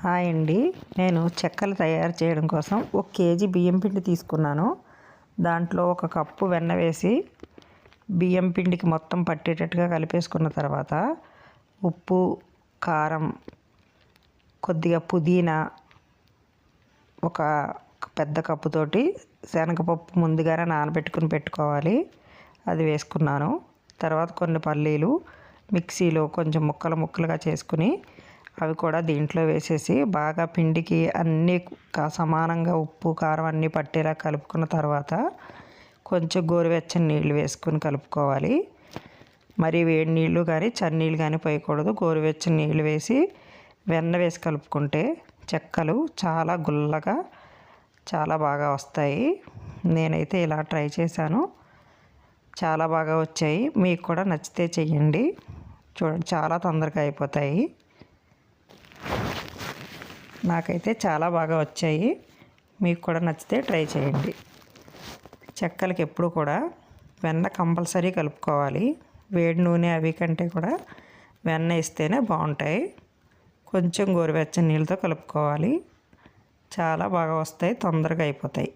Hi అండి. నేను చెక్కలు తయారు చేయడం కోసం 1 కేజీ బియ్యం పిండి తీసుకున్నాను. దాంట్లో 1 కప్పు వెన్న వేసి బియ్యం పిండికి మొత్తం పట్టేటట్టుగా కలిపేసుకున్న తర్వాత ఉప్పు, కారం, కొద్దిగా పుదీనా, ఒక పెద్ద కప్పుతోటి శనగపప్పు ముందుగానే నానబెట్టుకుని పెట్టుకోవాలి. అది వేసుకున్నాను. తర్వాత కొన్ని పల్లీలు మిక్సీలో కొంచెం ముక్కలుగా చేసుకుని అవి కూడా దీంట్లో వేసేసి బాగా పిండికి అన్నీ సమానంగా ఉప్పు, కారం అన్నీ పట్టేలా కలుపుకున్న తర్వాత కొంచెం గోరువెచ్చని నీళ్ళు వేసుకుని కలుపుకోవాలి. మరి వేడి నీళ్ళు కానీ చన్నీళ్ళు కానీ పోయకూడదు. గోరువెచ్చని నీళ్ళు వేసి వెన్న వేసి కలుపుకుంటే చెక్కలు చాలా గుల్లగా చాలా బాగా వస్తాయి. నేనైతే ఇలా ట్రై చేశాను. చాలా బాగా వచ్చాయి. మీకు కూడా నచ్చితే చెయ్యండి. చూడండి, చాలా తొందరగా అయిపోతాయి. నాకైతే చాలా బాగా వచ్చాయి. మీకు కూడా నచ్చితే ట్రై చేయండి. చెక్కలకి ఎప్పుడు కూడా వెన్న కంపల్సరీ కలుపుకోవాలి. వేడి నూనె అవి కంటే కూడా వెన్న వేస్తేనే బాగుంటాయి. కొంచెం గోరువెచ్చని నీళ్ళతో కలుపుకోవాలి. చాలా బాగా వస్తాయి, తొందరగా అయిపోతాయి.